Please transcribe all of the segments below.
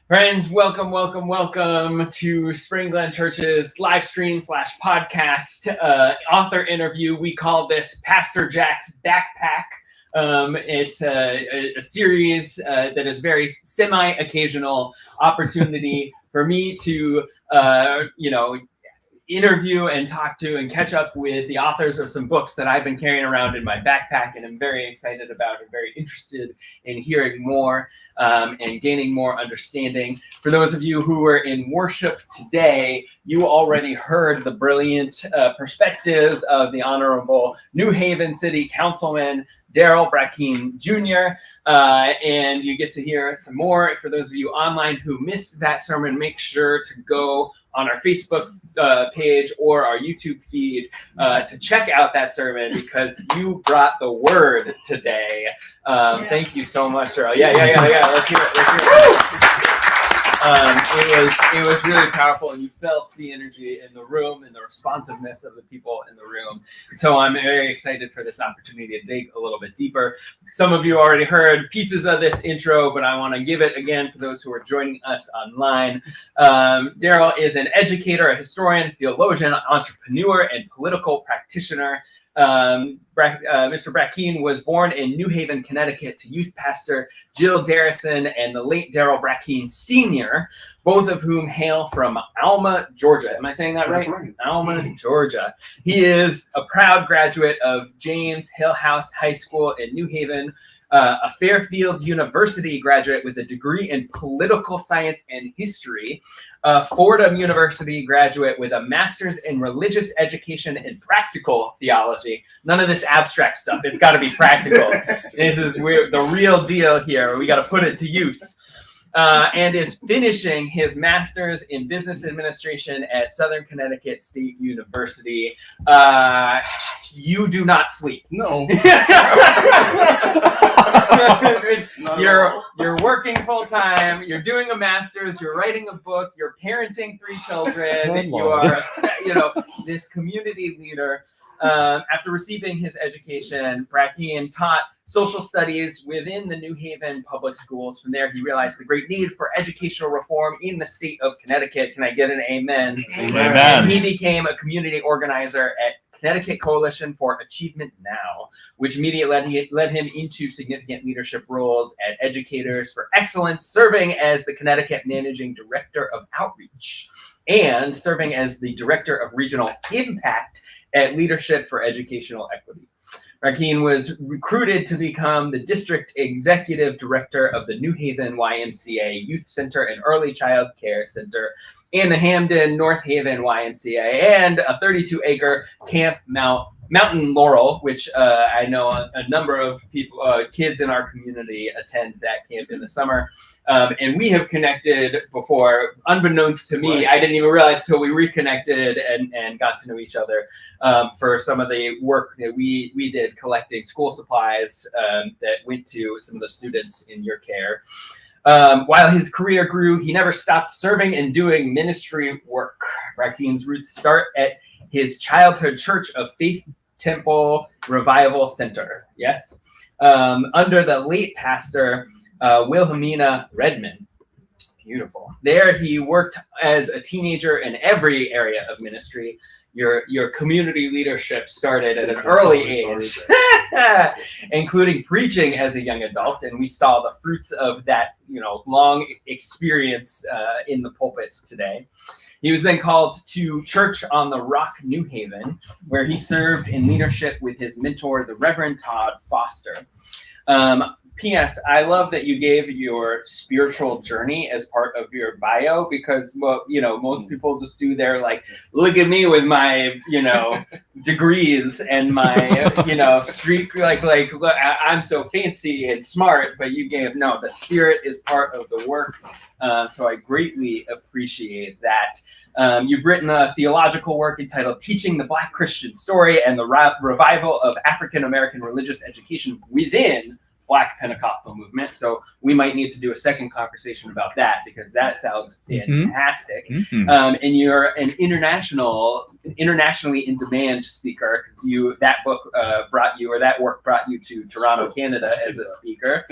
Friends, welcome to Spring Glen Church's live stream / podcast author interview. We call this Pastor Jack's Backpack. It's a series that is very semi-occasional opportunity for me to, interview and talk to and catch up with the authors of some books that I've been carrying around in my backpack and I'm very excited about and very interested in hearing more and gaining more understanding. For those of you who were in worship today, you already heard the brilliant perspectives of the Honorable New Haven City Councilman Darryl Brackeen Jr. And you get to hear some more. For those of you online who missed that sermon, make sure to go on our Facebook page or our YouTube feed to check out that sermon because you brought the word today. Thank you so much, Darryl. Yeah. Let's hear it. It was really powerful, and you felt the energy in the room and the responsiveness of the people in the room. So I'm very excited for this opportunity to dig a little bit deeper. Some of you already heard pieces of this intro, but I want to give it again for those who are joining us online. Darryl is an educator, a historian, theologian, entrepreneur, and political practitioner. Mr. Brackeen was born in New Haven, Connecticut to youth pastor Jill Darrison and the late Darryl Brackeen Sr., both of whom hail from Alma, Georgia. Am I saying that right? Alma, Georgia. He is a proud graduate of James Hill House High School in New Haven, a Fairfield University graduate with a degree in political science and history, a Fordham University graduate with a master's in religious education and practical theology. None of this abstract stuff. It's got to be practical. This is the real deal here. We got to put it to use. And is finishing his master's in business administration at Southern Connecticut State University. You do not sleep. No. You're working full time. You're doing a master's. You're writing a book. You're parenting 3 children. You are, this community leader. After receiving his education, Brackeen taught social studies within the New Haven public schools. From there, he realized the great need for educational reform in the state of Connecticut. Can I get an amen? Amen. And he became a community organizer at Connecticut Coalition for Achievement Now, which immediately led him into significant leadership roles at Educators for Excellence, serving as the Connecticut Managing Director of Outreach and serving as the Director of Regional Impact at Leadership for Educational Equity. Brackeen was recruited to become the District Executive Director of the New Haven YMCA Youth Center and Early Child Care Center and the Hamden North Haven YMCA and a 32-acre Camp Mountain Laurel, which I know a number of people, kids in our community attend that camp in the summer. And we have connected before, unbeknownst to me. Right. I didn't even realize till we reconnected and got to know each other for some of the work that we did collecting school supplies that went to some of the students in your care. While his career grew, he never stopped serving and doing ministry work. Brackeen's roots start at his childhood church of Faith Temple Revival Center. Yes. Under the late pastor, Wilhelmina Redmond. Beautiful. There he worked as a teenager in every area of ministry. Your community leadership started at an early age, including preaching as a young adult, and we saw the fruits of that, long experience in the pulpit today. He was then called to Church on the Rock, New Haven, where he served in leadership with his mentor, the Reverend Todd Foster. P.S. I love that you gave your spiritual journey as part of your bio because, most people just do their look at me with my, degrees and my, street, look, I'm so fancy and smart, but you gave, no, the spirit is part of the work. So I greatly appreciate that. You've written a theological work entitled Teaching the Black Christian Story and the Revival of African American Religious Education Within Black Pentecostal Movement. So we might need to do a second conversation about that because that sounds fantastic. Mm-hmm. And you're an internationally in demand speaker because that work brought you to Toronto, Canada as a speaker.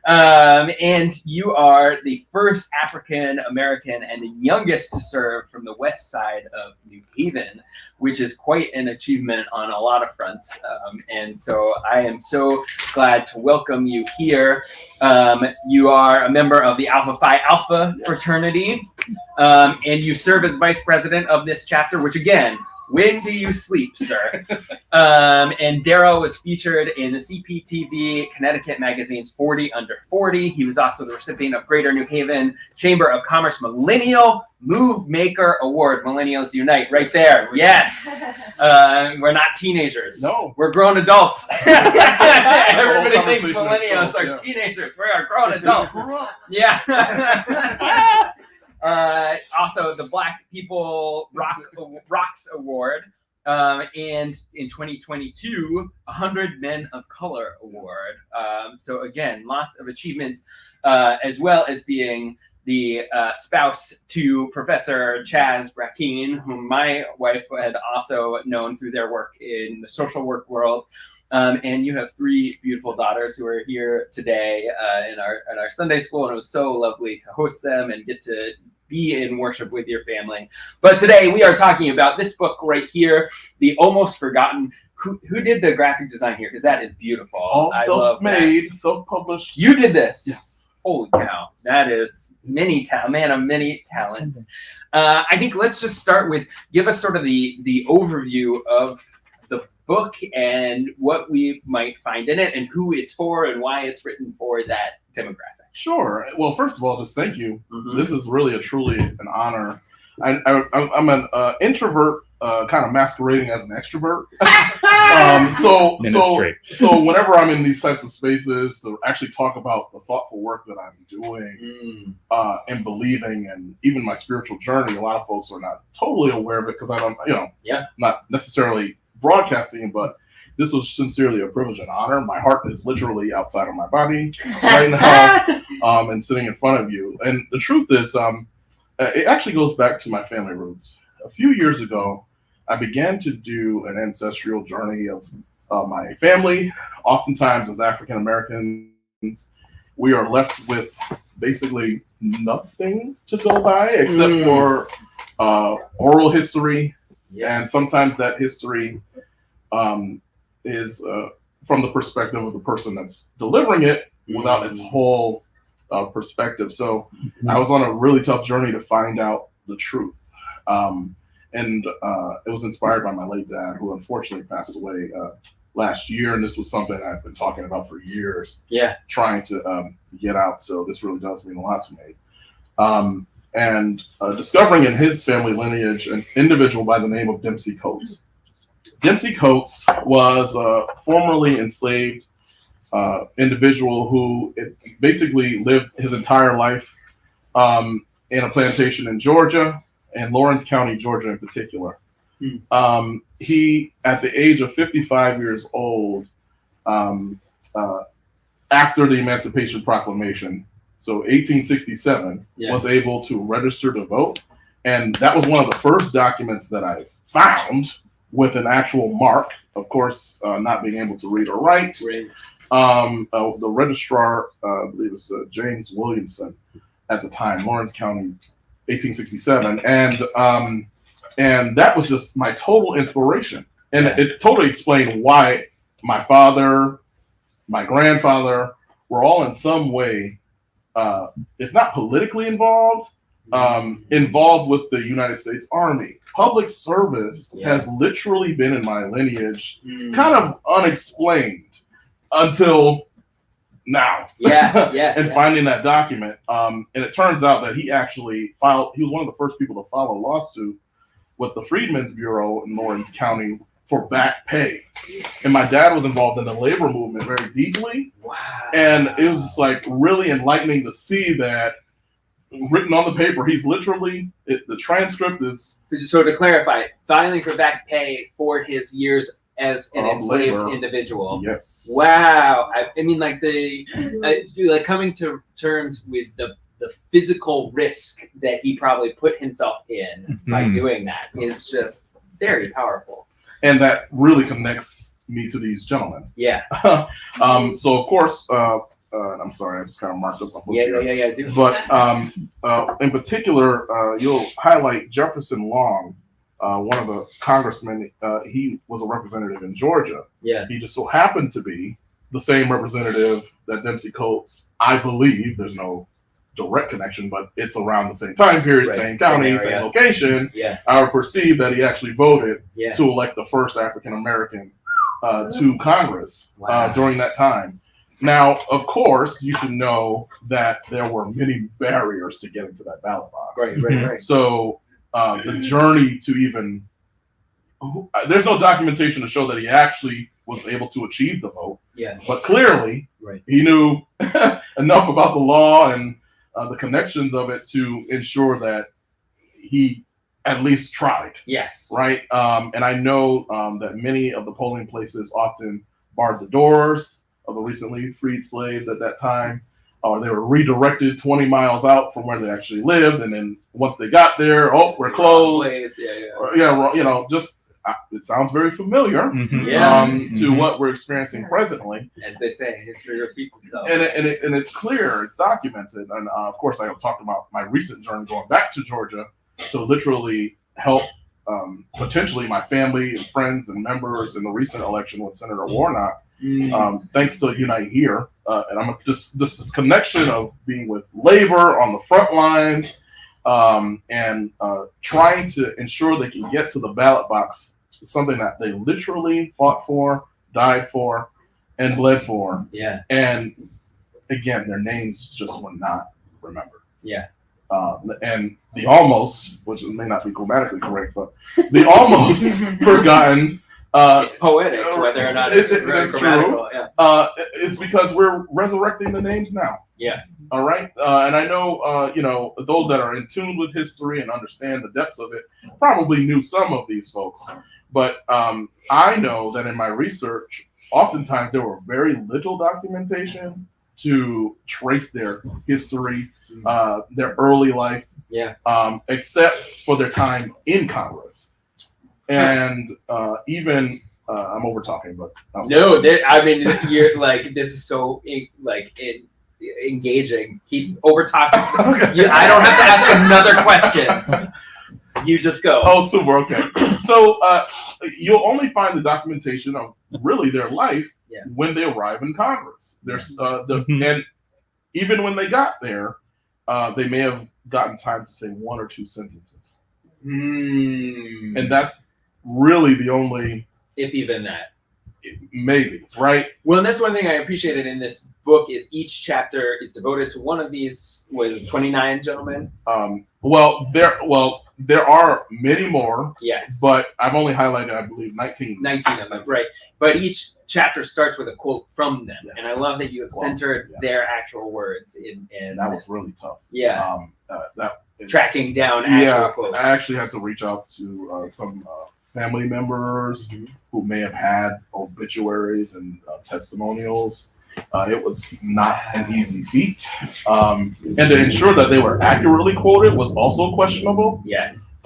And you are the first African American and the youngest to serve from the west side of New Haven, which is quite an achievement on a lot of fronts. And so I am so glad to welcome you here. You are a member of the Alpha Phi Alpha fraternity, and you serve as vice president of this chapter, which again, when do you sleep, sir? And Darryl was featured in the CPTV Connecticut magazine's 40 Under 40. He was also the recipient of Greater New Haven Chamber of Commerce Millennial Move Maker Award. Millennials Unite, right there. Yes. We're not teenagers. No. We're grown adults. Everybody thinks millennials are teenagers. We are grown adults. Yeah. Also, the Black People Rocks Award, and in 2022, 100 Men of Color Award. So again, lots of achievements, as well as being the spouse to Professor Chaz Brackeen, whom my wife had also known through their work in the social work world. And you have 3 beautiful daughters who are here today in our Sunday school, and it was so lovely to host them and get to be in worship with your family. But today we are talking about this book right here, The Almost Forgotten. Who did the graphic design here? Because that is beautiful. All self-made, self-published. You did this? Yes. Holy cow. That is man of many talents. I think let's just start with, give us sort of the overview of the book and what we might find in it and who it's for and why it's written for that demographic. Sure. Well, first of all, just thank you. Mm-hmm. This is really truly an honor. I'm an introvert, kind of masquerading as an extrovert. So whenever I'm in these types of spaces to actually talk about the thoughtful work that I'm doing and believing, and even my spiritual journey, a lot of folks are not totally aware of it because I don't, not necessarily broadcasting, but this was sincerely a privilege and honor. My heart is literally outside of my body right now, and sitting in front of you. And the truth is, it actually goes back to my family roots. A few years ago, I began to do an ancestral journey of my family. Oftentimes, as African Americans, we are left with basically nothing to go by except for oral history, and sometimes that history is from the perspective of the person that's delivering it without its whole perspective. So I was on a really tough journey to find out the truth. And it was inspired by my late dad, who unfortunately passed away last year. And this was something I've been talking about for years, trying to get out. So this really does mean a lot to me. And discovering in his family lineage an individual by the name of Dempsey Coates. Dempsey Coates was a formerly enslaved individual who basically lived his entire life in a plantation in Georgia, and Lawrence County, Georgia in particular. He, at the age of 55 years old, after the Emancipation Proclamation, so 1867, was able to register to vote. And that was one of the first documents that I found with an actual mark, of course, not being able to read or write. The registrar, I believe it was James Williamson at the time, Lawrence County, 1867. And that was just my total inspiration. And it totally explained why my father, my grandfather were all in some way, if not politically involved, involved with the United States Army. Public service has literally been in my lineage, kind of unexplained until now. Finding that document. And it turns out that he actually he was one of the first people to file a lawsuit with the Freedmen's Bureau in Lawrence County for back pay. And my dad was involved in the labor movement very deeply. Wow. And it was just like really enlightening to see that written on the paper. He's literally, the transcript is... So to clarify, filing for back pay for his years as an enslaved individual. Yes. Wow. I mean, like like coming to terms with the physical risk that he probably put himself in by doing that is just very powerful. And that really connects me to these gentlemen. Yeah. So of course, and I'm sorry, I just kind of marked up my book here. Yeah. Do. But in particular, you'll highlight Jefferson Long, one of the congressmen. He was a representative in Georgia. Yeah. He just so happened to be the same representative that Dempsey Coates, I believe, there's no direct connection, but it's around the same time period, Right. same county, same location. Yeah. I would perceive that he actually voted Yeah. to elect the first African American to Congress during that time. Now, of course, you should know that there were many barriers to getting to that ballot box. Right. So the journey to even there's no documentation to show that he actually was able to achieve the vote. Yeah. But clearly, Right. he knew enough about the law and the connections of it to ensure that he at least tried. Yes. Right. And I know that many of the polling places often barred the doors of the recently freed slaves at that time, or they were redirected 20 miles out from where they actually lived. And then once they got there, oh, we're closed. Just it sounds very familiar to what we're experiencing presently. As they say, history repeats itself. And it's clear, it's documented. And of course, I talked about my recent journey going back to Georgia to literally help potentially my family and friends and members in the recent election with Senator Warnock. Thanks to Unite Here. And I'm just this connection of being with labor on the front lines and trying to ensure they can get to the ballot box is something that they literally fought for, died for, and bled for. Yeah. And again, their names just were not remembered. Yeah. And the almost, which may not be grammatically correct, but the almost forgotten. It's poetic, whether or not it's grammatical. Yeah. It's because we're resurrecting the names now. Yeah. All right. And I know, those that are in tune with history and understand the depths of it probably knew some of these folks. But I know that in my research, oftentimes there were very little documentation to trace their history, their early life, except for their time in Congress. And even I'm over talking, but you're like, this is so engaging. Keep over talking. Okay. I don't have to ask another question. You just go. Oh, super. Okay. So you'll only find the documentation of really their life when they arrive in Congress. There's and even when they got there, they may have gotten time to say one or two sentences, and that's really the only, if even that. Maybe, right? Well, and that's one thing I appreciated in this book is each chapter is devoted to one of these 29 gentlemen. There are many more. Yes. But I've only highlighted, I believe, 19. 19 of them, right. But each chapter starts with a quote from them. Yes. And I love that you have centered their actual words in that was really tough. Yeah. Tracking down actual quotes. I actually had to reach out to some family members who may have had obituaries and testimonials. It was not an easy feat. And to ensure that they were accurately quoted was also questionable. Yes.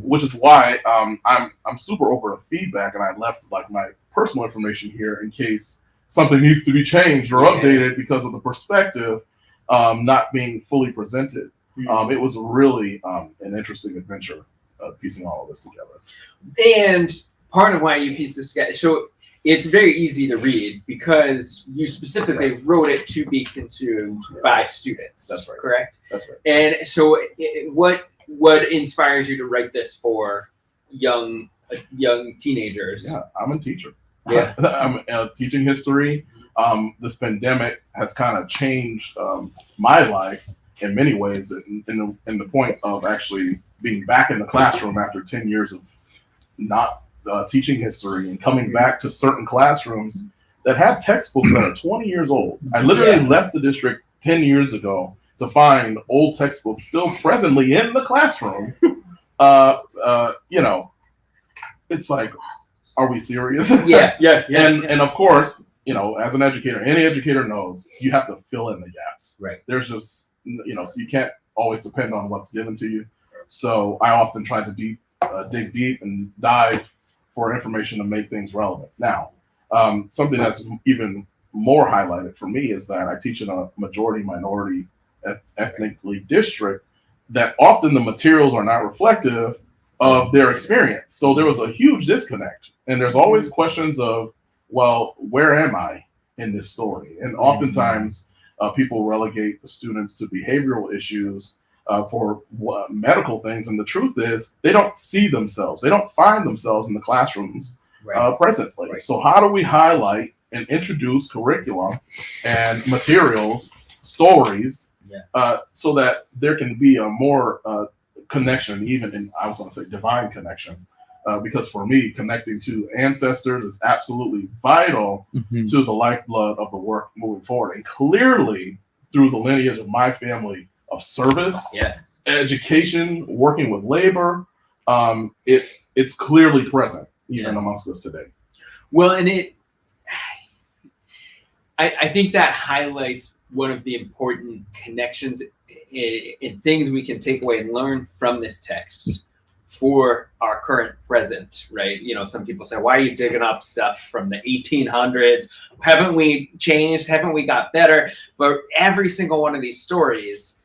Which is why I'm super open to feedback, and I left my personal information here in case something needs to be changed or updated because of the perspective not being fully presented. It was really an interesting adventure piecing all of this together. And part of why you pieced this together, so it's very easy to read because you specifically wrote it to be consumed by students. That's right. Correct? That's right. And so what inspires you to write this for young teenagers? Yeah, I'm a teacher. Yeah. I'm teaching history. This pandemic has kind of changed my life in many ways in the point of actually being back in the classroom after 10 years of not teaching history and coming back to certain classrooms that have textbooks that are 20 years old. I literally left the district 10 years ago to find old textbooks still presently in the classroom. It's like, are we serious? And of course, as an educator, any educator knows you have to fill in the gaps. Right. There's just, so you can't always depend on what's given to you. So I often try to dig deep and dive for information to make things relevant. Now, something that's even more highlighted for me is that I teach in a majority minority ethnically district, that often the materials are not reflective of their experience. So there was a huge disconnect, and there's always questions of, well, where am I in this story? And oftentimes people relegate the students to behavioral issues for medical things, and the truth is they don't see themselves, they don't find themselves in the classrooms presently. Right. So how do we highlight and introduce curriculum and materials, stories, so that there can be a more connection, even in, I was going to say, divine connection, because for me, connecting to ancestors is absolutely vital to the lifeblood of the work moving forward. And clearly, through the lineage of my family of service, education, working with labor, it's clearly present even amongst us today. Well, and I think that highlights one of the important connections in things we can take away and learn from this text for our current present, right? You know, some people say, why are you digging up stuff from the 1800s? Haven't we changed? Haven't we got better? But every single one of these stories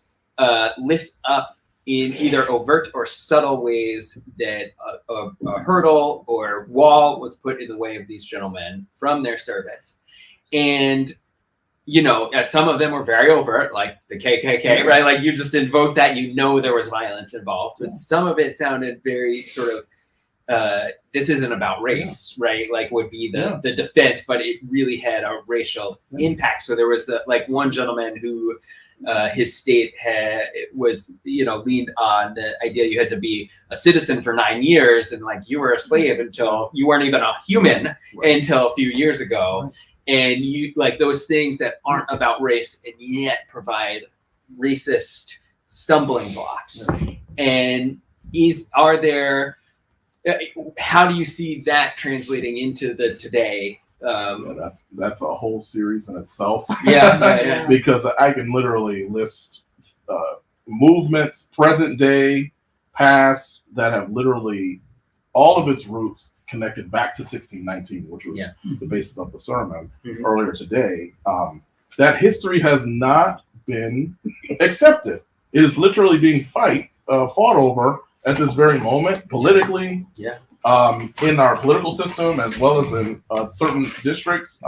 lifts up in either overt or subtle ways that a hurdle or wall was put in the way of these gentlemen from their service. And, you know, some of them were very overt, like the KKK, right? Like you just invoked that, you know, there was violence involved. But some of it sounded very sort of, this isn't about race, right? Like would be the defense, but it really had a racial impact. So there was one gentleman who his state was, you know, leaned on the idea you had to be a citizen for 9 years, and like you were a slave until you weren't even a human until a few years ago. And you like those things that aren't about race and yet provide racist stumbling blocks. And are there, how do you see that translating into the today? That's a whole series in itself. Yeah. Because I can literally list movements, present day, past, that have literally all of its roots connected back to 1619, which was the basis of the sermon earlier today. That history has not been accepted. It is literally being fought over at this very moment politically. In our political system, as well as in certain districts.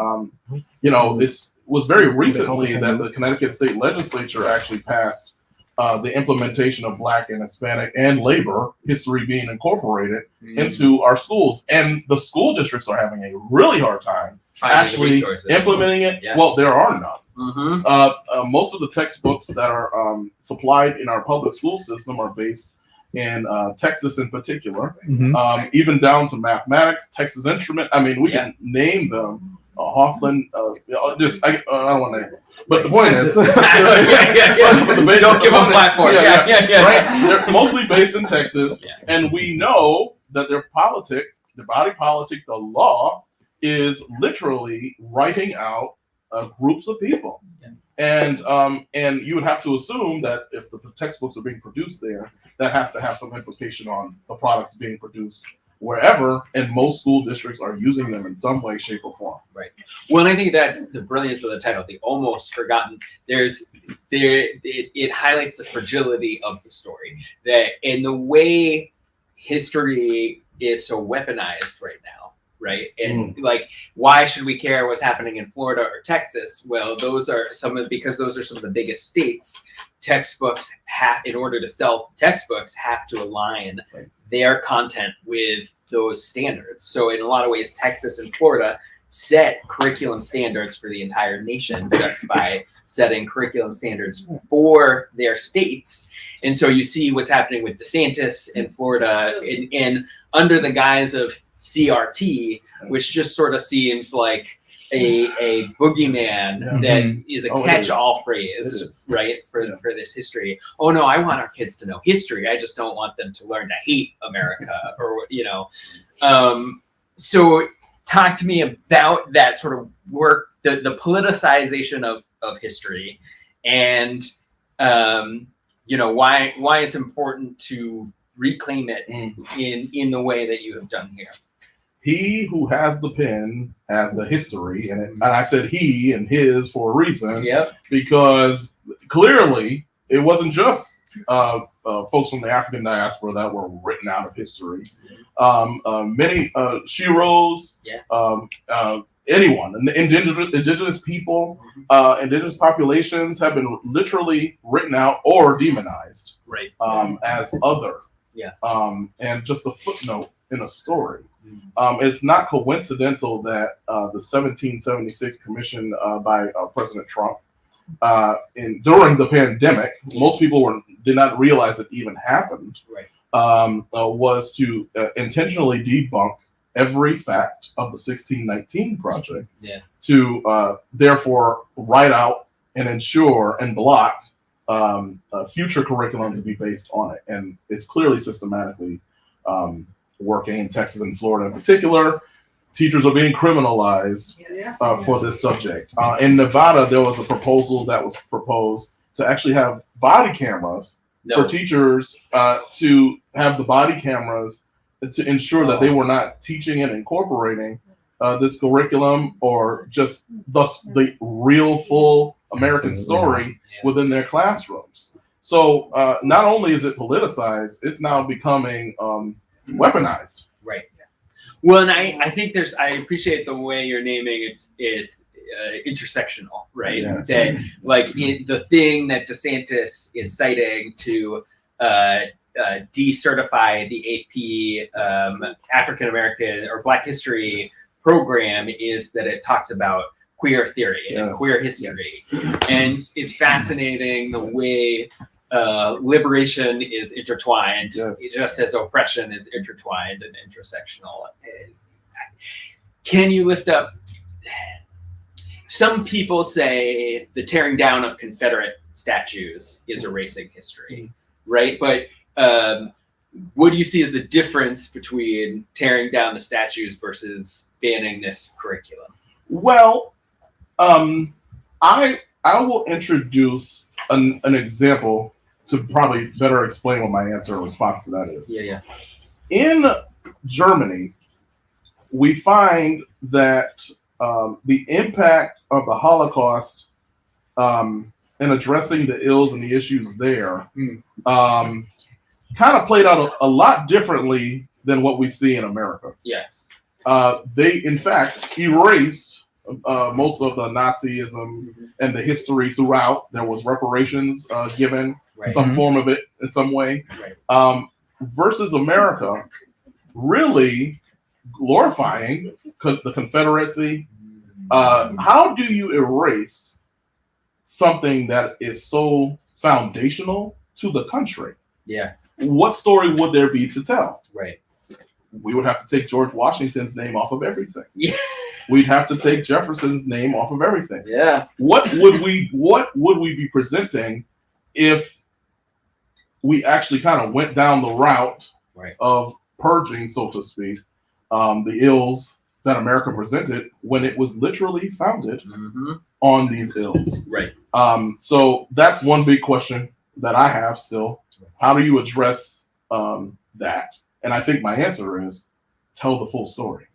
You know, it was very recently that the Connecticut State Legislature actually passed the implementation of Black and Hispanic and labor history being incorporated into our schools. And the school districts are having a really hard time actually implementing it. Well, there are none. Most of the textbooks that are supplied in our public school system are based in Texas in particular, even down to mathematics, Texas Instrument. I mean, we can name them. Hoffman, I don't want to name it. But the point is, don't give them platform. Right? They're mostly based in Texas, and we know that their body politic, the law, is literally writing out groups of people. And you would have to assume that if the textbooks are being produced there, that has to have some implication on the products being produced wherever, and most school districts are using them in some way, shape, or form. Right. Well, and I think that's the brilliance of the title, The Almost Forgotten. It highlights the fragility of the story, that in the way history is so weaponized right now. Right. And like, why should we care what's happening in Florida or Texas? Well, because those are some of the biggest states. Textbooks in order to sell textbooks, have to align their content with those standards. So in a lot of ways, Texas and Florida set curriculum standards for the entire nation just by setting curriculum standards for their states. And so you see what's happening with DeSantis in Florida in under the guise of CRT, which just sort of seems like a boogeyman that is a catch-all phrase, right, for this history. Oh no, I want our kids to know history. I just don't want them to learn to hate America, or So talk to me about that sort of work, the politicization of history, and why it's important to reclaim it in the way that you have done here. he who has the pen has the history, and I said he and his for a reason. Yep. Because clearly it wasn't just folks from the African diaspora that were written out of history. Many Shiros, anyone, indigenous people, indigenous populations have been literally written out or demonized, right, as other. Yeah. And just a footnote in a story. It's not coincidental that the 1776 commission by President Trump during the pandemic, most people did not realize it even happened, right, was to intentionally debunk every fact of the 1619 project, to therefore write out and ensure and block future curriculum to be based on it. And it's clearly systematically working in Texas and Florida in particular. Teachers are being criminalized for this subject. In Nevada, there was a proposal that was proposed to actually have body cameras for teachers, to have the body cameras to ensure that they were not teaching and incorporating this curriculum or just the real full American story within their classrooms. So not only is it politicized, it's now becoming weaponized. Right. Well, and I think I appreciate the way you're naming it's intersectional, right? Yes. That the thing that DeSantis is citing to decertify the AP African American or Black History program is that it talks about queer theory and queer history, and it's fascinating the way liberation is intertwined, just as oppression is intertwined and intersectional. Can you lift up? Some people say the tearing down of Confederate statues is erasing history, right? But what do you see as the difference between tearing down the statues versus banning this curriculum? Well, I will introduce an example to probably better explain what my answer or response to that is. In Germany, we find that the impact of the Holocaust in addressing the ills and the issues there kind of played out a lot differently than what we see in America. Yes. They, in fact, erased most of the Nazism and the history throughout. There was reparations given, some form of it in some way, versus America really glorifying the Confederacy. How do you erase something that is so foundational to the country? What story would there be to tell? We would have to take George Washington's name off of everything. We'd have to take Jefferson's name off of everything. What would we be presenting if we actually kind of went down the route of purging, so to speak, the ills that America presented when it was literally founded on these ills? So that's one big question that I have still. How do you address that? And I think my answer is tell the full story.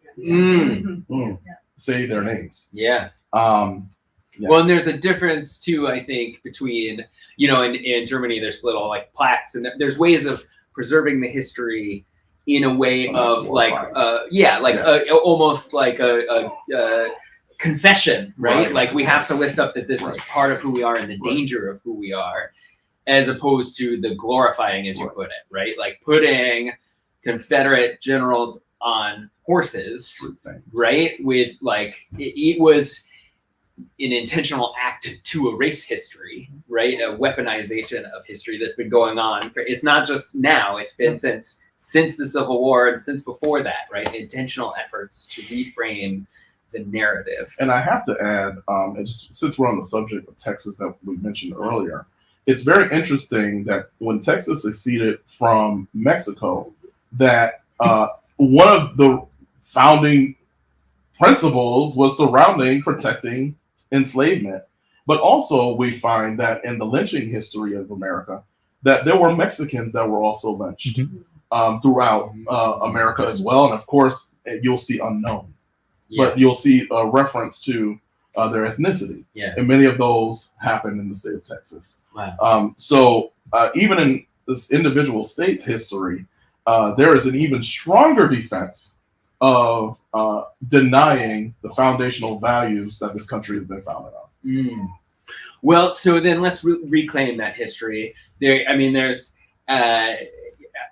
Say their names. Well, and there's a difference too, I think, between, in Germany, there's little plaques, and there's ways of preserving the history in a way of almost like a confession, right? Like we have to lift up that this is part of who we are and the danger of who we are, as opposed to the glorifying, as you put it, right? Like putting Confederate generals on horses, right? With it was an intentional act to erase history, right? A weaponization of history that's been going on. It's not just now, it's been since the Civil War and since before that, right? Intentional efforts to reframe the narrative. And I have to add, and just since we're on the subject of Texas that we mentioned earlier, it's very interesting that when Texas seceded from Mexico, that one of the founding principles was surrounding protecting enslavement. But also we find that in the lynching history of America, that there were Mexicans that were also lynched. throughout America as well. And of course, you'll see unknown, Yeah. but you'll see a reference to their ethnicity. Yeah. And many of those happen in the state of Texas. Wow. So even in this individual state's history, there is an even stronger defense of denying the foundational values that this country has been founded on. Mm. Well, so then let's reclaim that history. There's.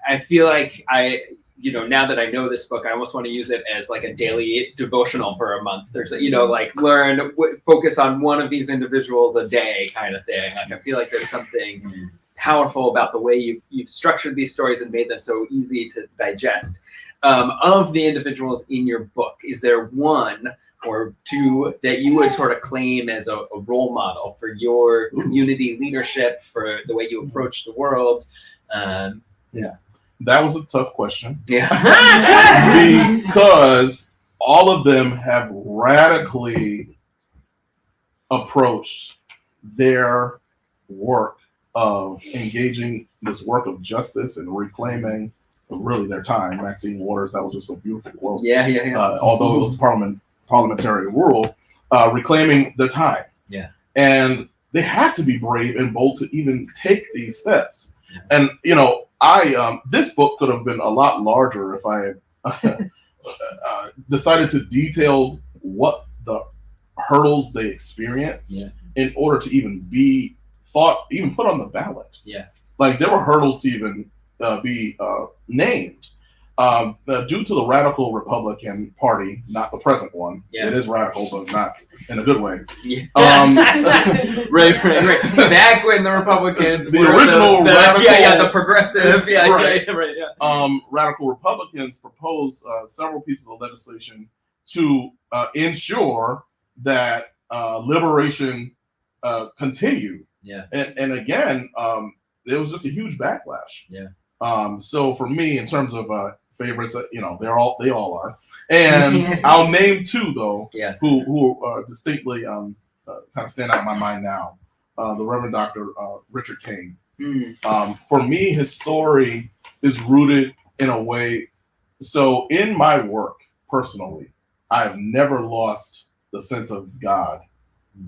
I feel like now that I know this book, I almost want to use it as like a daily devotional for a month. There's focus on one of these individuals a day kind of thing. Like I feel like there's something powerful about the way you've structured these stories and made them so easy to digest. Of the individuals in your book, is there one or two that you would sort of claim as a role model for your community leadership, for the way you approach the world? Yeah, that was a tough question. Yeah. Because all of them have radically approached their work of engaging this work of justice and reclaiming really their time. Maxine Waters, that was just a beautiful quote. Yeah. Although it was parliamentary rule, reclaiming their time. Yeah. And they had to be brave and bold to even take these steps. Yeah. And this book could have been a lot larger if I had decided to detail what the hurdles they experienced in order to even be put on the ballot. Yeah. Like there were hurdles to even be named. Due to the radical Republican Party, not the present one. Yeah. It is radical, but not in a good way. Yeah. Right. Back when the Republicans the were original radical, the progressive, right. Radical Republicans proposed several pieces of legislation to ensure that liberation continued. Yeah. And again, there was just a huge backlash. Yeah. So for me, in terms of favorites, they all are, and I'll name two though, who distinctly kind of stand out in my mind now. The Reverend Dr. Richard King. For me, his story is rooted in a way. So in my work personally, I have never lost the sense of God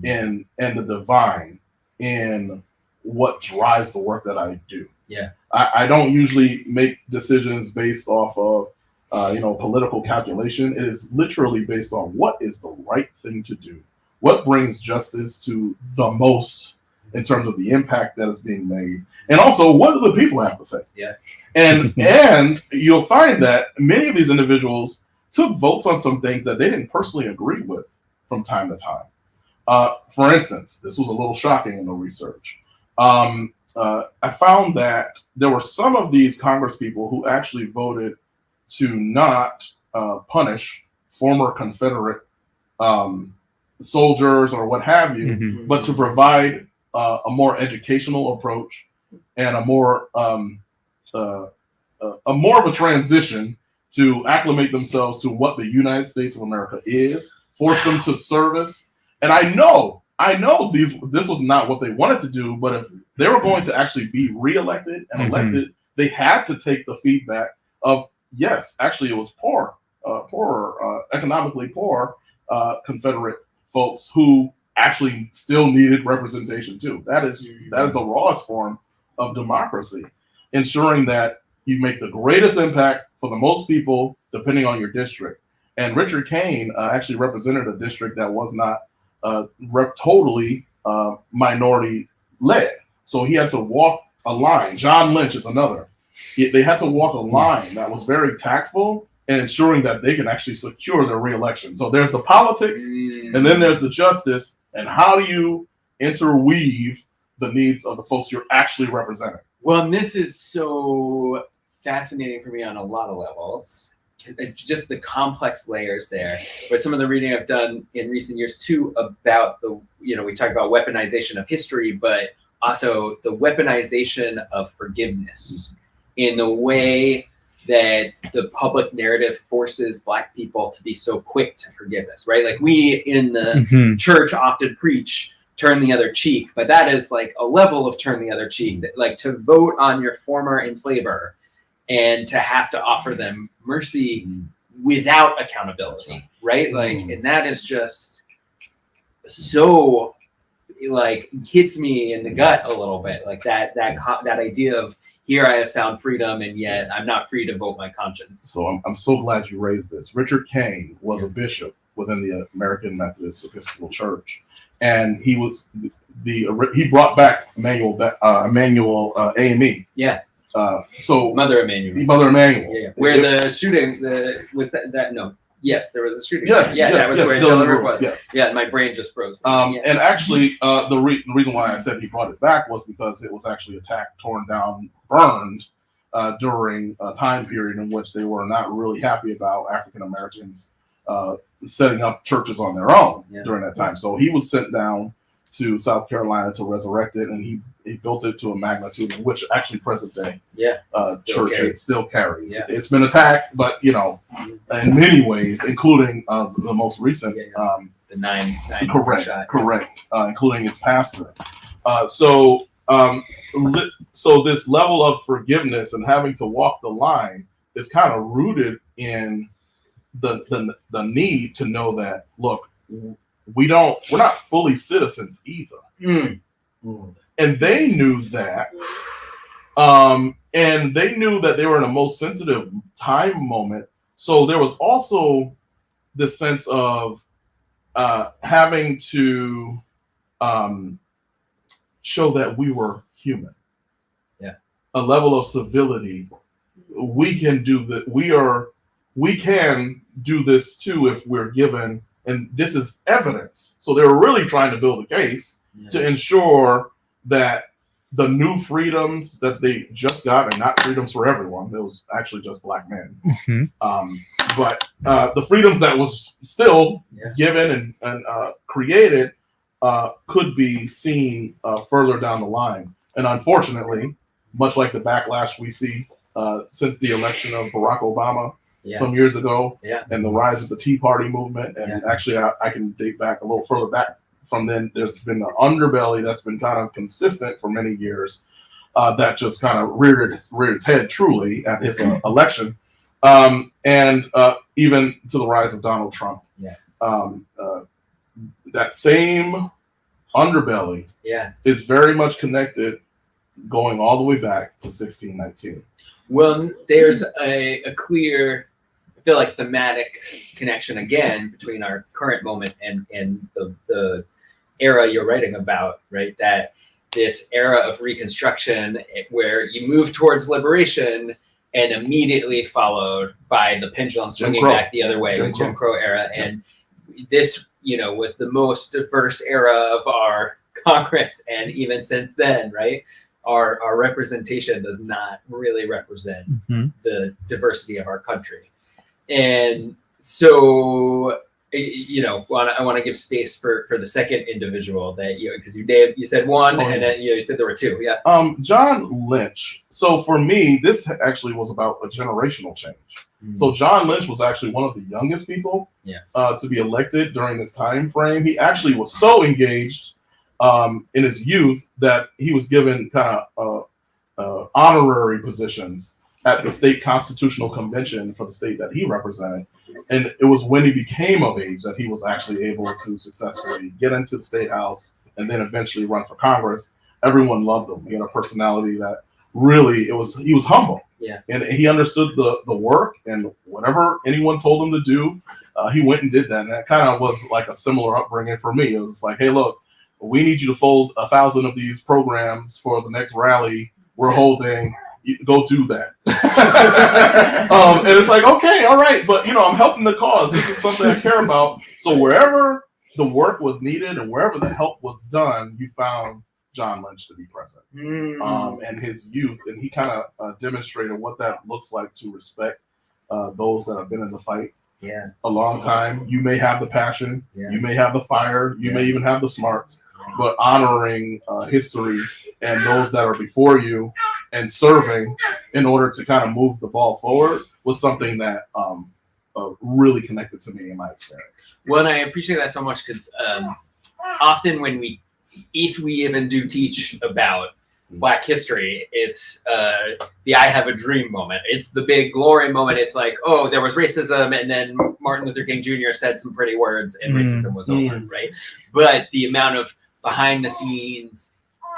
and the divine in what drives the work that I do. Yeah. I don't usually make decisions based off of political calculation. It is literally based on what is the right thing to do, what brings justice to the most in terms of the impact that is being made, and also what do the people have to say. Yeah. And you'll find that many of these individuals took votes on some things that they didn't personally agree with from time to time. For instance, this was a little shocking in the research. I found that there were some of these congresspeople who actually voted to not punish former Confederate soldiers or what have you, but to provide a more educational approach and a more of a transition to acclimate themselves to what the United States of America is, force them to service. And I know this was not what they wanted to do, but if they were going to actually be reelected and elected, they had to take the feedback of, yes, actually it was economically poor Confederate folks who actually still needed representation too. That is the rawest form of democracy, ensuring that you make the greatest impact for the most people, depending on your district. And Richard Kane actually represented a district that was not totally minority led. So he had to walk a line. John Lynch is another. They had to walk a line that was very tactful and ensuring that they can actually secure their reelection. So there's the politics, and then there's the justice, and how do you interweave the needs of the folks you're actually representing? Well, and this is so fascinating for me on a lot of levels. Just the complex layers there. But some of the reading I've done in recent years too about we talk about weaponization of history, but also the weaponization of forgiveness in the way that the public narrative forces Black people to be so quick to forgiveness, right? Like we in the church often preach turn the other cheek, but that is like a level of turn the other cheek, that, like to vote on your former enslaver and to have to offer them mercy without accountability, right? Like, and that is just so, like, hits me in the gut a little bit. Like that idea of, here I have found freedom, and yet I'm not free to vote my conscience. So I'm so glad you raised this. Richard Kane was a bishop within the American Methodist Episcopal Church, and he was he brought back Emmanuel AME. Yeah. So Mother Emmanuel. Mother Emmanuel. Yeah. Where the shooting was that no. Yes, there was a shooting. Yes, that was where Dylan was. Yes. Yeah, my brain just froze. And actually, the reason why I said he brought it back was because it was actually attacked, torn down, burned during a time period in which they were not really happy about African Americans setting up churches on their own during that time. So he was sent down to South Carolina to resurrect it, and he built it to a magnitude in which actually present day church still carries. Yeah. It's been attacked, but in many ways, including the most recent the nine correct, including its pastor. So this level of forgiveness and having to walk the line is kind of rooted in the need to know that, look, we're not fully citizens either. And they knew that. And they knew that they were in a most sensitive time moment. So there was also this sense of having to show that we were human. Yeah. A level of civility. We can do that. We can do this too if we're given, and this is evidence. So they were really trying to build a case to ensure that the new freedoms that they just got, and not freedoms for everyone, it was actually just black men. But the freedoms that was still given and created could be seen further down the line. And unfortunately, much like the backlash we see since the election of Barack Obama some years ago, and the rise of the Tea Party movement, and actually I can date back a little further back from then. There's been an underbelly that's been kind of consistent for many years that just kind of reared its head truly at his election, and even to the rise of Donald Trump. That same underbelly is very much connected, going all the way back to 1619. Well, there's a clear, I feel like, thematic connection again between our current moment and the era you're writing about, right? That this era of Reconstruction where you move towards liberation and immediately followed by the pendulum swinging back the other way with Jim Crow era. And this, was the most diverse era of our Congress. And even since then, right? Our representation does not really represent the diversity of our country. And so, I want to give space for the second individual that, because you said one, and then you said there were two. Yeah. John Lynch. So for me, this actually was about a generational change. So John Lynch was actually one of the youngest people to be elected during this time frame. He actually was so engaged in his youth that he was given kind of honorary positions at the state constitutional convention for the state that he represented. And it was when he became of age that he was actually able to successfully get into the state house and then eventually run for Congress. Everyone loved him. He had a personality that really, he was humble. Yeah. And he understood the work, and whatever anyone told him to do, he went and did that. And that kind of was like a similar upbringing for me. It was like, hey, look, we need you to fold 1,000 of these programs for the next rally we're holding. Go do that. And it's like, okay, all right, but I'm helping the cause. This is something I care about. So wherever the work was needed and wherever the help was done, you found John Lynch to be present. And his youth, and he kind of demonstrated what that looks like to respect those that have been in the fight a long time. You may have the passion, you may have the fire, you may even have the smarts, but honoring history and those that are before you and serving in order to kind of move the ball forward was something that really connected to me in my experience. Well, and I appreciate that so much because often if we even do teach about Black history. It's the I have a dream moment. It's the big glory moment. It's like, oh, there was racism, and then Martin Luther King Jr. said some pretty words, and racism was over, right? But the amount of behind the scenes,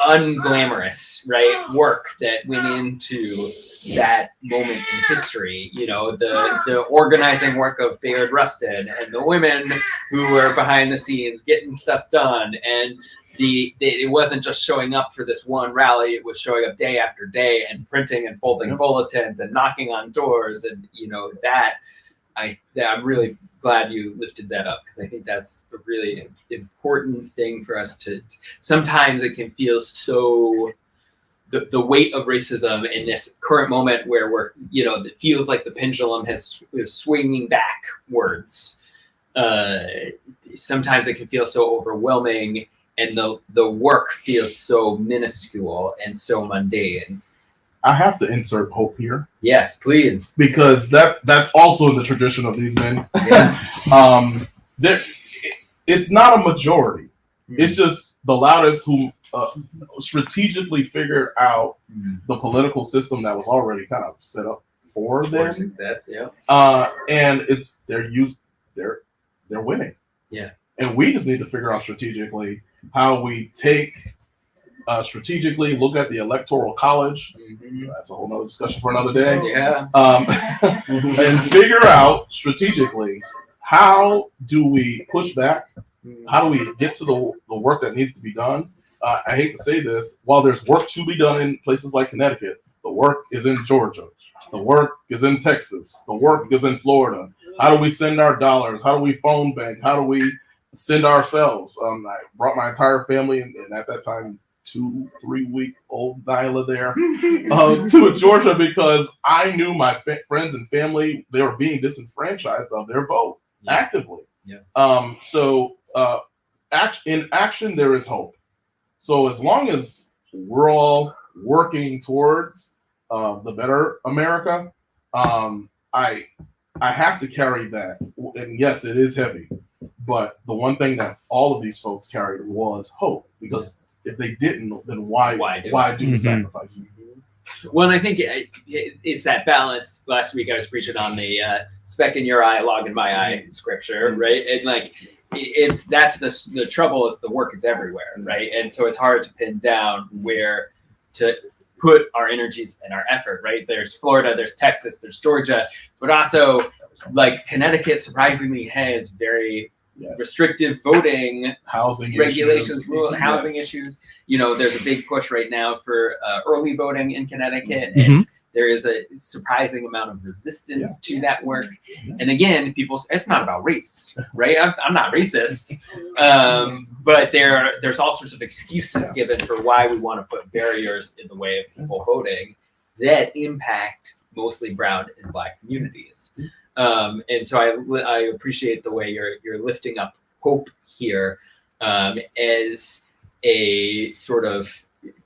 unglamorous, right, work that went into that moment in history, the organizing work of Bayard Rustin and the women who were behind the scenes getting stuff done, and it wasn't just showing up for this one rally, it was showing up day after day and printing and folding bulletins and knocking on doors, and I'm really glad you lifted that up, because I think that's a really important thing for us to. Sometimes it can feel so. The weight of racism in this current moment where it feels like the pendulum is swinging backwards. Sometimes it can feel so overwhelming, and the work feels so minuscule and so mundane. I have to insert hope here. Yes, please. Because that's also in the tradition of these men. Yeah. It's not a majority. It's just the loudest who strategically figured out the political system that was already kind of set up for them. For success, yeah. And they're winning. Yeah. And we just need to figure out strategically how we strategically look at the electoral college. That's a whole nother discussion for another day. Yeah. And figure out strategically, how do we push back? How do we get to the work that needs to be done? I hate to say this, while there's work to be done in places like Connecticut, the work is in Georgia. The work is in Texas. The work is in Florida. How do we send our dollars? How do we phone bank? How do we send ourselves? I brought my entire family, and at that time, 2-3-week-old Nyla there, to Georgia, because I knew my friends and family, they were being disenfranchised of their vote actively. Yeah. In action, there is hope. So as long as we're all working towards the better America, I have to carry that. And yes, it is heavy. But the one thing that all of these folks carried was hope. Because if they didn't, then why do the sacrifice? Well, and I think it's that balance. Last week I was preaching on the speck in your eye, log in my eye scripture, right? And that's the trouble is the work is everywhere, right? And so it's hard to pin down where to put our energies and our effort, right? There's Florida, there's Texas, there's Georgia, but also like Connecticut surprisingly has very restrictive voting, housing regulations, issues. Housing issues. There's a big push right now for early voting in Connecticut, and there is a surprising amount of resistance to that work. And again, it's not about race, right? I'm not racist, but there's all sorts of excuses given for why we want to put barriers in the way of people voting that impact mostly brown and black communities. And so I appreciate the way you're lifting up hope here as a sort of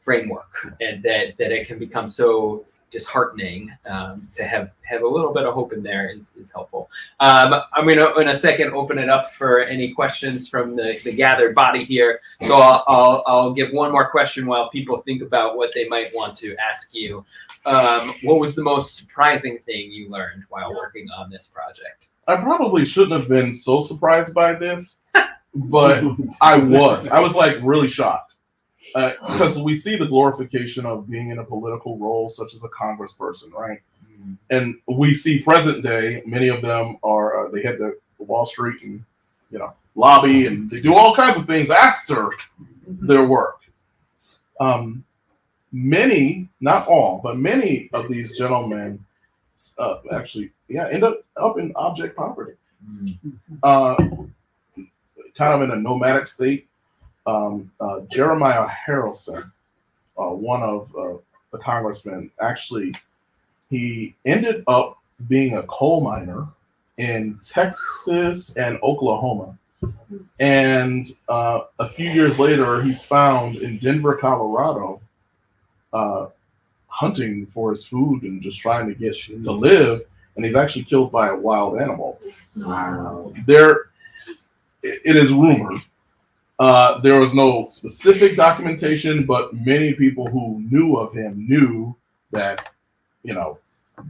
framework, and that it can become so disheartening. To have a little bit of hope in there is helpful. I'm going to in a second open it up for any questions from the gathered body here. So I'll give one more question while people think about what they might want to ask you. What was the most surprising thing you learned while working on this project? I probably shouldn't have been so surprised by this, but I was like really shocked. Because we see the glorification of being in a political role, such as a congressperson, right? And we see present day, many of them are, they head to Wall Street and, lobby, and they do all kinds of things after their work. Many, not all, but many of these gentlemen end up in object poverty. Kind of in a nomadic state. Jeremiah Harrelson, one of the congressmen, actually, he ended up being a coal miner in Texas and Oklahoma. And a few years later, he's found in Denver, Colorado, hunting for his food and just trying to get to live. And he's actually killed by a wild animal. Wow. It is rumored There was no specific documentation, but many people who knew of him knew that,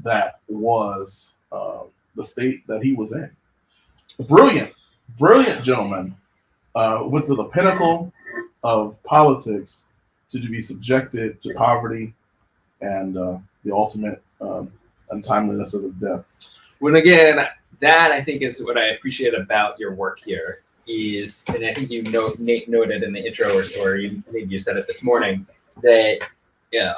that was the state that he was in. Brilliant, brilliant gentleman, went to the pinnacle of politics to be subjected to poverty and the ultimate untimeliness of his death. When again, that I think is what I appreciate about your work here is, and I think Nate noted in the intro, or maybe you said it this morning, that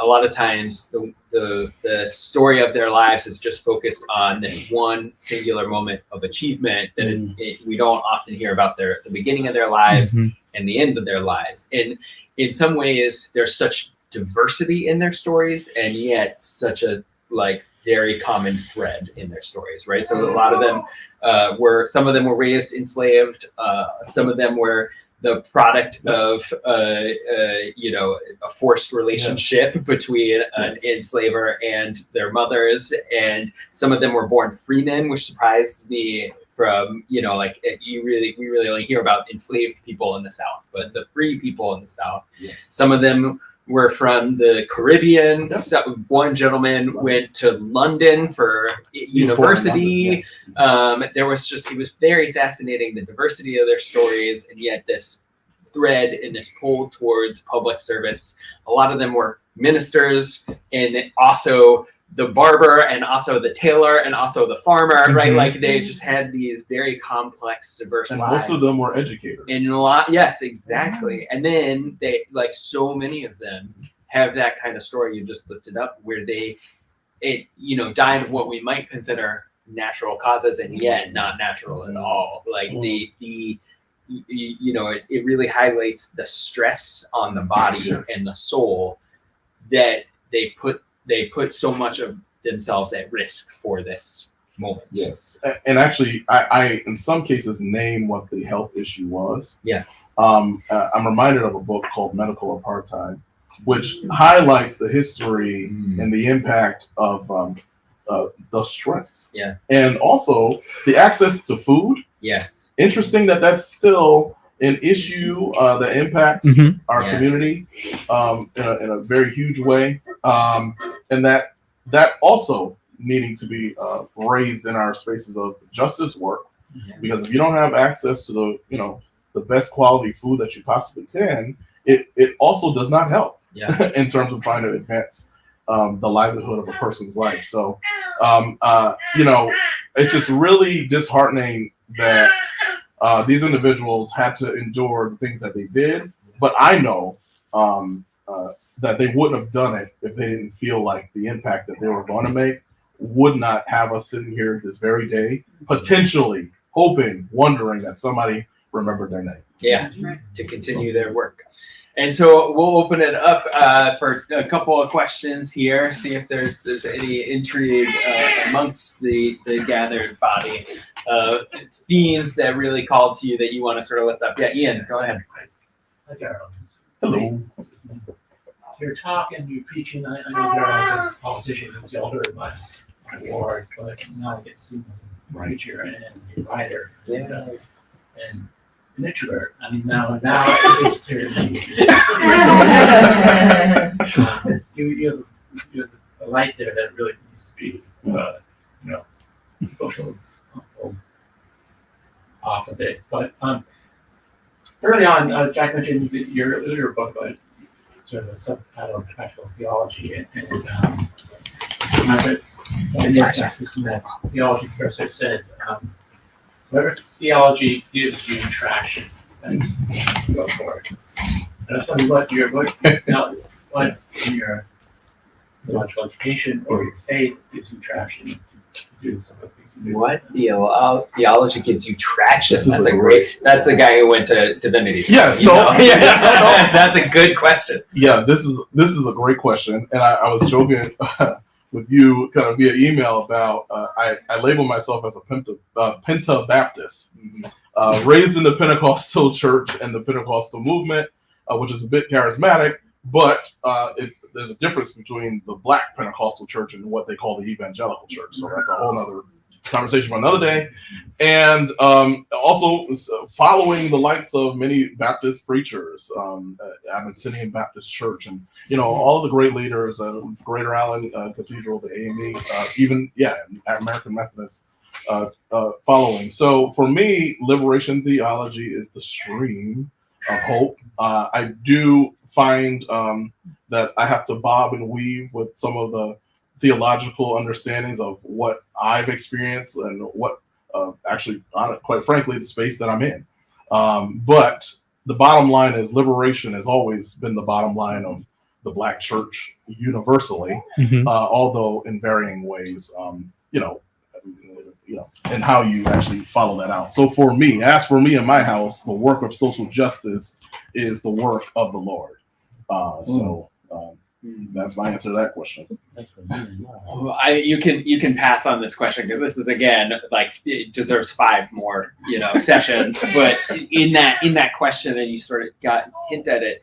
a lot of times the story of their lives is just focused on this one singular moment of achievement that we don't often hear about the beginning of their lives and the end of their lives. And in some ways, there's such diversity in their stories, and yet such a very common thread in their stories, right? So a lot of them some of them were raised enslaved. Some of them were the product of a forced relationship between an enslaver and their mothers, and some of them were born freemen, which surprised me. From we really only hear about enslaved people in the South, but the free people in the South, some of them were from the Caribbean. Yep. So one gentleman went to London for university. It was very fascinating, the diversity of their stories, and yet this thread and this pull towards public service. A lot of them were ministers, and also the barber, and also the tailor, and also the farmer, right? Like they just had these very complex, diverse lives. Most of them were educators. Yes, exactly. And then they, so many of them, have that kind of story you just lifted up, where they died of what we might consider natural causes, and yet not natural at all. It really highlights the stress on the body and the soul that they put so much of themselves at risk for this moment. Yes, and actually, I in some cases name what the health issue was. Yeah. I'm reminded of a book called Medical Apartheid, which highlights the history and the impact of the stress. Yeah. And also the access to food. Yes. Interesting that that's still an issue that impacts our community in a very huge way, and that also needing to be raised in our spaces of justice work, because if you don't have access to the best quality food that you possibly can, it also does not help in terms of trying to advance the livelihood of a person's life. So it's just really disheartening that these individuals had to endure the things that they did, but I know that they wouldn't have done it if they didn't feel like the impact that they were going to make would not have us sitting here this very day, potentially hoping, wondering that somebody remembered their name. Yeah, to continue their work. And so we'll open it up for a couple of questions here, see if there's any intrigue amongst the gathered body. Themes that really called to you that you want to sort of lift up. Yeah, Ian, go ahead. Hi, Darryl. Hello. You're talking, you're preaching. I know Darryl as a politician who's the elder of my ward, but now I get to see him as a preacher and a writer. Yeah. And an introvert. I mean, now it's clear to me. You have a light there that really needs to be, social off of it. But early on, Jack mentioned your earlier book about sort of a subtitle of practical theology, and I read that theology professor said, whatever theology gives you traction, go for it. And I was wondering what in your theological education or your faith gives you traction to do some of the things you do. What theology gives you traction? That's a guy who went to divinity school. Yes, That's a good question. Yeah, this is a great question, and I was joking with you kind of via email about I label myself as a Penta Baptist, raised in the Pentecostal church and the Pentecostal movement, which is a bit charismatic, but there's a difference between the Black Pentecostal church and what they call the evangelical church. So that's a whole other conversation for another day. And also following the lights of many Baptist preachers, Abyssinian Baptist Church, and all of the great leaders, Greater Allen Cathedral, the AME, even American Methodist following. So for me, liberation theology is the stream of hope. I do find that I have to bob and weave with some of the theological understandings of what I've experienced and what actually, quite frankly, the space that I'm in. But the bottom line is liberation has always been the bottom line of the Black church universally, although in varying ways, and how you actually follow that out. So for me, as for me in my house, the work of social justice is the work of the Lord. That's my answer to that question. You can pass on this question because this is, again, like, it deserves 5 more sessions. But in that question, and you sort of got hint at it,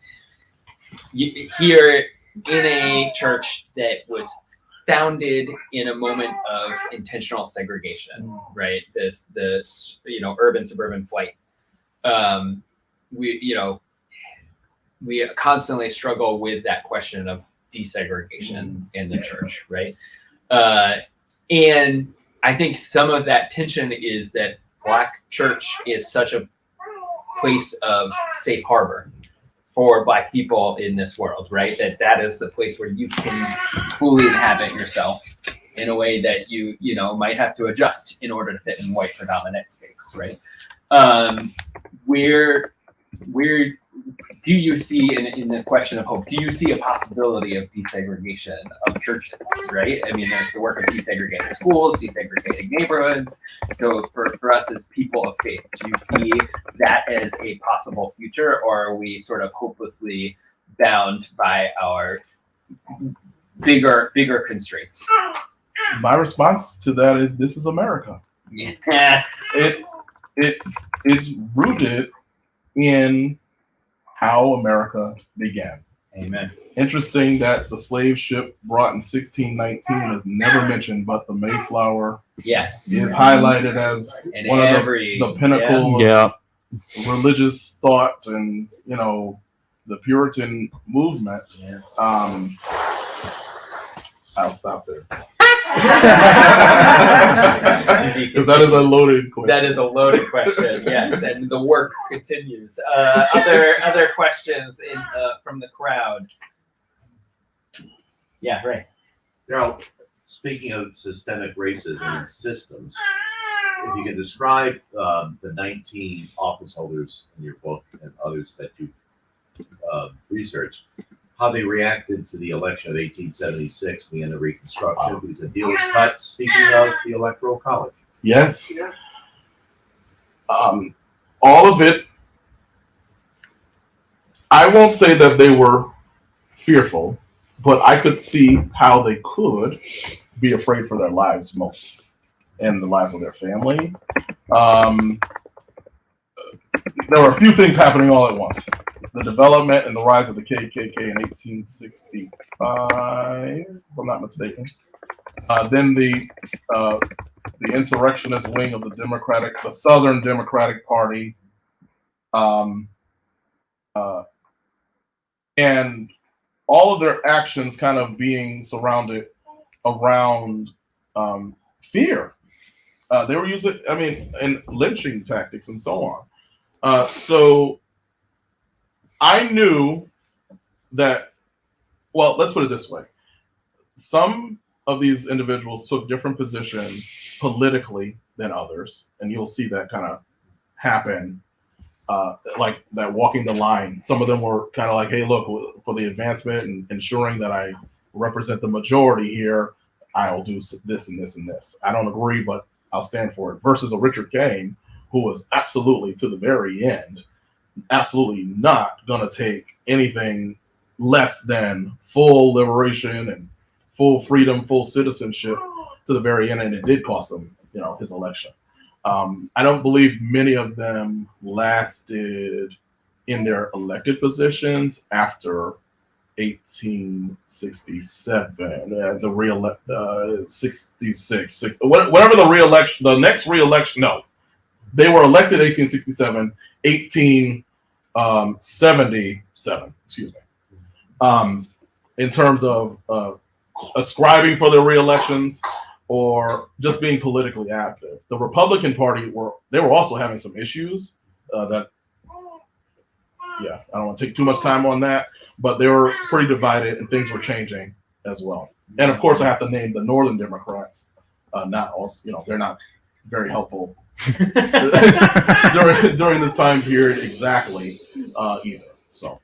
here in a church that was founded in a moment of intentional segregation, right? The urban suburban flight. We constantly struggle with that question of desegregation in the church, right? And I think some of that tension is that Black church is such a place of safe harbor for Black people in this world, right? That is the place where you can fully inhabit yourself in a way that you might have to adjust in order to fit in white predominant space, right? Where do you see, in the question of hope, do you see a possibility of desegregation of churches, right? I mean, there's the work of desegregating schools, desegregating neighborhoods. So for us as people of faith, do you see that as a possible future, or are we sort of hopelessly bound by our bigger constraints? My response to that is, this is America. Yeah. It is rooted in how America began. Amen. Interesting that the slave ship brought in 1619 is never mentioned, but the Mayflower is highlighted as one of the pinnacle of religious thought and the Puritan movement. Yeah. I'll stop there. Because that is a loaded question. That is a loaded question, yes, and the work continues. Other questions from the crowd? Yeah, right. Darryl, speaking of systemic racism and systems, if you can describe the 19 office holders in your book and others that you've researched, how they reacted to the election of 1876, the end of Reconstruction, because a deal was cut. Speaking of the Electoral College. Yes. All of it, I won't say that they were fearful, but I could see how they could be afraid for their lives most, and the lives of their family. There were a few things happening all at once. The development and the rise of the KKK in 1865, if I'm not mistaken. Then the insurrectionist wing of the Southern Democratic Party, and all of their actions kind of being surrounded around fear. They were using, and lynching tactics and so on. So I knew that, well, let's put it this way. Some of these individuals took different positions politically than others, and you'll see that kind of happen, like that walking the line. Some of them were kind of like, hey, look, for the advancement and ensuring that I represent the majority here, I'll do this and this and this. I don't agree, but I'll stand for it. Versus a Richard Kane, who was absolutely, to the very end, absolutely not going to take anything less than full liberation and full freedom, full citizenship to the very end, and it did cost him, his election. I don't believe many of them lasted in their elected positions after 1867. The reelect 66, whatever the reelection, the next reelection. No, they were elected 1867, 1877. Excuse me. In terms of ascribing for their reelections or just being politically active, the Republican Party were also having some issues that. Yeah, I don't want to take too much time on that, but they were pretty divided and things were changing as well. And of course, I have to name the Northern Democrats. Not also, they're not very helpful during this time period exactly either. So,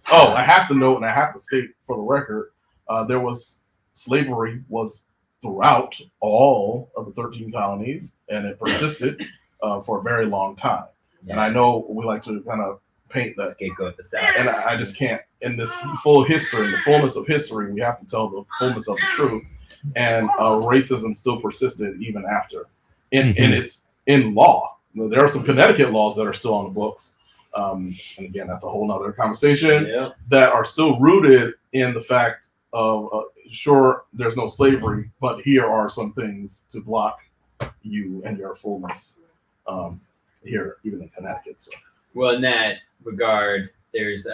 I have to note and I have to state for the record, slavery was throughout all of the 13 colonies, and it persisted for a very long time. Yeah. And I know we like to kind of paint that scapegoat the South, and I just can't. In this full history, in the fullness of history, we have to tell the fullness of the truth. And racism still persisted even after. And it's in law. There are some Connecticut laws that are still on the books. And again, that's a whole nother conversation that are still rooted in the fact of sure, there's no slavery, but here are some things to block you and your fullness here, even in Connecticut. So. Well, in that regard, there's,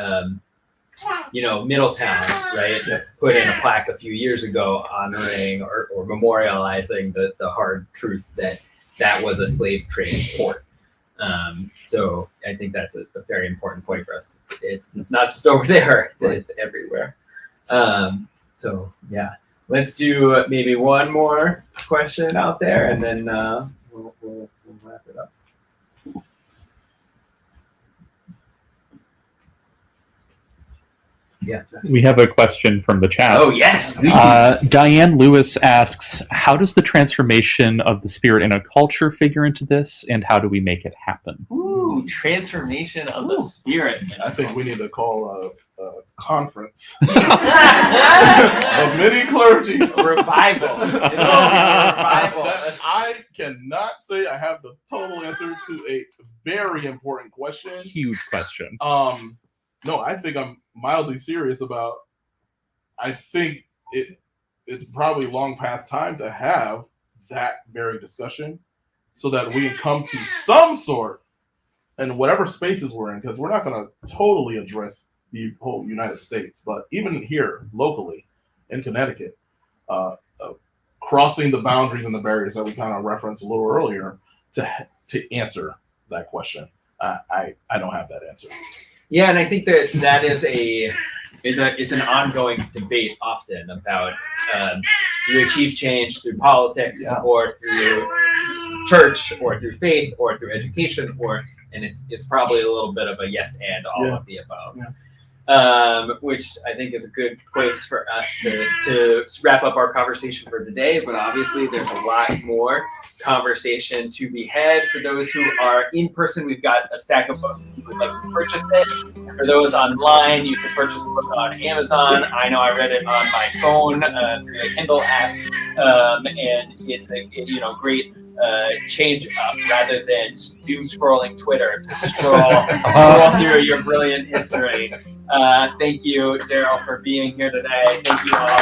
Middletown, right? Yes. Put in a plaque a few years ago honoring or memorializing the hard truth that was a slave trade port. So I think that's a very important point for us. It's not just over there; it's everywhere. So yeah, let's do maybe one more question out there, and then we'll wrap it up. Yeah. We have a question from the chat. Oh, yes, please. Diane Lewis asks, how does the transformation of the spirit in a culture figure into this, and how do we make it happen? Ooh, transformation of the spirit. I think we need to call a conference of many clergy. Revival. I cannot say I have the total answer to a very important question. Huge question. No, I think I'm mildly serious about. I think it's probably long past time to have that very discussion, so that we can come to some sort, and whatever spaces we're in, because we're not going to totally address the whole United States, but even here locally in Connecticut, crossing the boundaries and the barriers that we kind of referenced a little earlier to answer that question. I don't have that answer. Yeah, and I think that is it's an ongoing debate often about do you achieve change through politics or through church or through faith or through education and it's probably a little bit of a yes and all of the above. Yeah. Which I think is a good place for us to wrap up our conversation for today. But obviously, there's a lot more conversation to be had. For those who are in person, we've got a stack of books if you would like to purchase it. For those online, you can purchase the book on Amazon. I know I read it on my phone through the Kindle app, and it's a great change up rather than doom scrolling Twitter to scroll through your brilliant history. Thank you, Darryl, for being here today. Thank you all.